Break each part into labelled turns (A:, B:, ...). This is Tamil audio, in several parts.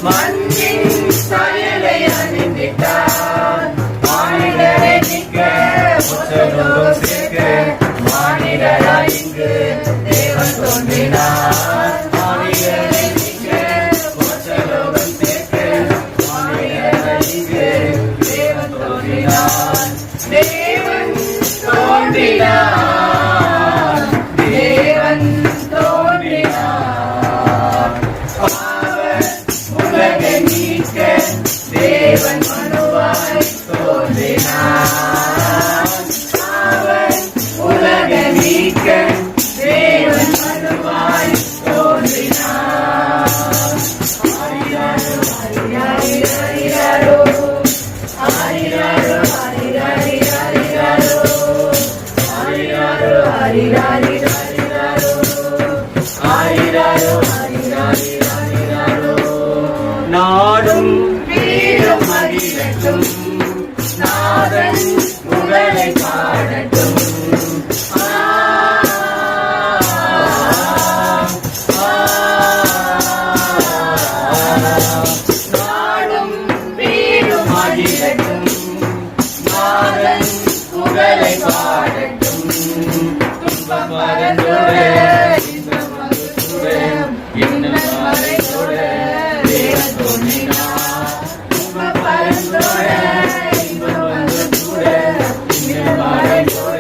A: மண்ணின் சாயலை அணிந்திட்டார். மானிடரை நிற்க முற்றலோகம் சேர்க்க மானிடராய் இங்கு தேவன் தோன்றினார். மானிடரை நிற்க முற்றலோகம் சேர்க்க மானிடராய் இங்கு தேவன் தோன்றினார். தேவன் தோன்றினார். தேவன் தோன்றினார். உலகை நீக்க தேவன் மனுவாய் தோன்றினார். அவன் உலகை நீக்க தேவன் மனுவாய் தோன்றினார். ஹரியாரோ ஹரியாரோ ஹரியாரோ ஹரியாரோ ஹரியாரோ ஹரியாரோ நாடும் வீரும் மகிழட்டும். நாதன் புகழை பாடட்டும். நாடும் வீரும் மகிழட்டும். நாதன் புகழை பாடட்டும். துன்பம் மறந்துட இன்பம் மகிழ்ந்துட இன்னும் மறைந்துட தேவன் தோன்றினார். துன்பம் மறந்துட இன்பம் மகிழ்ந்துட இன்னும் மறைந்துட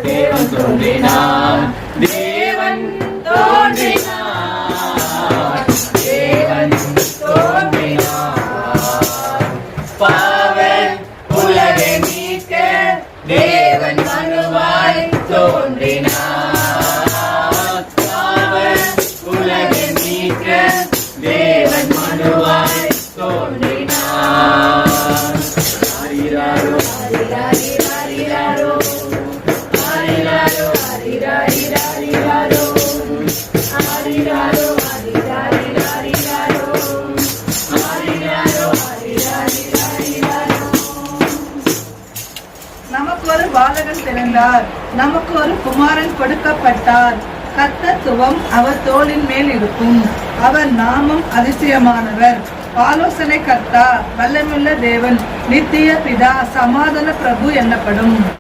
A: தேவன் தோன்றினார். தேவன் தோன்றினார். தேவன் தோன்றினார். பாவ உலகை நீக்க தேவன் மனுவாய் தோன்றினார். பாவ உலகை நீக்க தேவன் மனுவாய் தோன்றினார். ஹரியாரோ ஹரியாரோ ஹரியாரோ ஹரியாரோ ஹரியாரோ ஹரியாரோ
B: நமக்கு ஒரு பாலகன் பிறந்தார். நமக்கு ஒரு குமாரன் கொடுக்கப்பட்டார். கர்த்தத்துவம் அவர் தோளின் மேல் இருக்கும். அவர் நாமம் அதிசயமானவர், ஆலோசனை கர்த்தா, வல்லமையுள்ள தேவன், நித்திய பிதா, சமாதான பிரபு என்னப்படும்.